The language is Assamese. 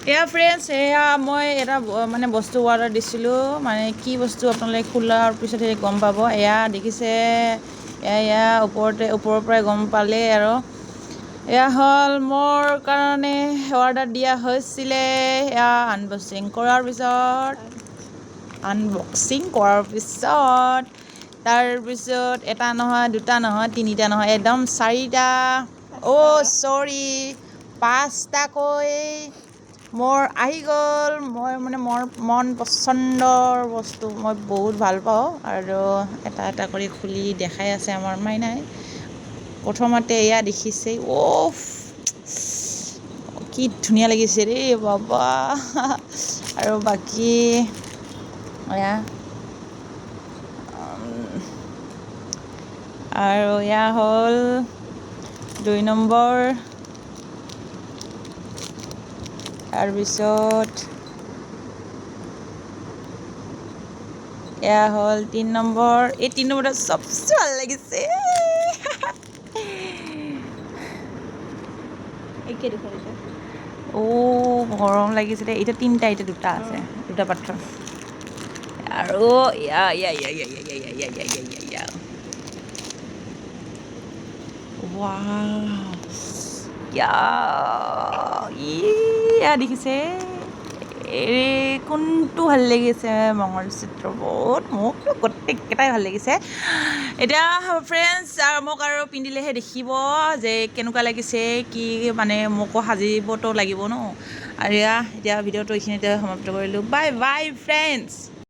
এয়া ফ্ৰেণ্ডছ, এয়া মই এটা মানে বস্তু অৰ্ডাৰ দিছিলোঁ, মানে কি বস্তু আপোনালোকে খোলাৰ পিছতহে গম পাব। এয়া দেখিছে, এয়া ওপৰৰ পৰাই গম পালে আৰু। এয়া হ'ল মোৰ কাৰণে অৰ্ডাৰ দিয়া হৈছিলে। এয়া আনবক্সিং কৰাৰ পিছত তাৰপিছত এটা নহয়, দুটা নহয়, তিনিটা নহয়, একদম 4টা, চৰি 5টাকৈ মোৰ আহি গ'ল। মই মানে মোৰ মন পচন্দৰ বস্তু মই বহুত ভাল পাওঁ, আৰু এটা এটা কৰি খুলি দেখাই আছে আমাৰ মাইনাই। প্ৰথমতে এয়া দেখিছে, কি ধুনীয়া লাগিছে ৰে বাবা। আৰু বাকী এয়া আৰু এয়া হ'ল 2 নম্বৰ। তাৰপিছত এয়া হ'ল 3 নম্বৰ। এই 3 নম্বৰটো চবচে ভাল লাগিছে। গৰম লাগিছে দে। এতিয়া 3টা, এতিয়া 2টা আছে, 2টা পাত্ৰ। আৰু দেখিছে, কোনটো ভাল লাগিছে? মংগলচিত্ৰ বহুত, মোক গোটেইকেইটাই ভাল লাগিছে। এতিয়া ফ্ৰেণ্ডছ, মোক আৰু পিন্ধিলেহে দেখিব যে কেনেকুৱা লাগিছে, কি মানে মোকো সাজিবতো লাগিব ন। আৰু এতিয়া ভিডিঅ'টো এইখিনিতে সমাপ্ত কৰিলোঁ। Bye bye friends.